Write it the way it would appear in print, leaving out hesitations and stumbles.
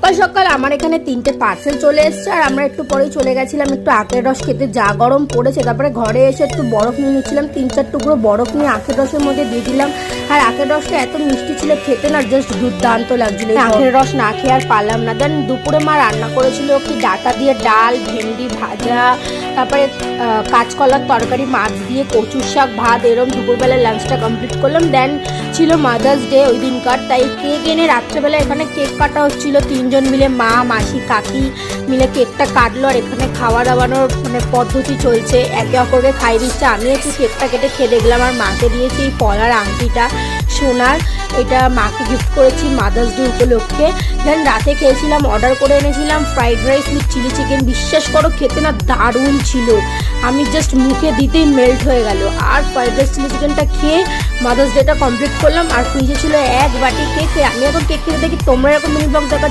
সকাল সকাল আমার এখানে 3টে পার্সেল চলে এসছে আর আমরা একটু পরেই চলে গেছিলাম একটু আখের রস খেতে। যা গরম পড়েছে, তারপরে ঘরে এসে একটু বরফ নিয়ে নিচ্ছিলাম, 3-4 টুকরো বরফ নিয়ে আখের রসের মধ্যে দিয়ে দিলাম। আর আখের রসটা এত মিষ্টি ছিল খেতে, না জাস্ট দুর্দান্ত লাগছিল। আখের রস না খেয়ে আর পারলাম না। দেন দুপুরে মা রান্না করেছিল কি ডাঁটা দিয়ে ডাল, ভেন্ডি ভাজা, তারপরে কাঁচকলার তরকারি, মাছ দিয়ে কচুর শাক, ভাত, এরম দুপুরবেলায় লাঞ্চটা কমপ্লিট করলাম। দেন ছিল মাদার্স ডে ওই দিনকার, তাই কেক এনে রাত্রেবেলা এখানে কেক কাটা হচ্ছিল। 3জন মিলে, মা, মাসি, কাকি মিলে কেকটা কাটলো। আর এখানে খাওয়া দাওয়ানোর পদ্ধতি চলছে, একে অপরকে খাই দিচ্ছে। আমি একটু কেকটা কেটে খেয়ে দেখলাম। আর মাকে দিয়েছি এই পলার আংটিটা সোনার, এটা মাকে গিফট করেছি মাদার্স ডে উপলক্ষে। দেন রাতে খেয়েছিলাম, অর্ডার করে এনেছিলাম fried rice with chilli chicken. বিশ্বাস করো খেতে না দারুণ ছিল, আমি জাস্ট মুখে দিতেই মেল্ট হয়ে গেল। আর ফ্রাইড রাইস চিলি চিকেনটা খেয়ে মাদার্স ডেটা কমপ্লিট করলাম। আর ফ্রিজে ছিল 1 বাটি কেক। আমি এখন কেক খেতে দেখি, তোমরা এরকম মিনি ব্লগ দেখা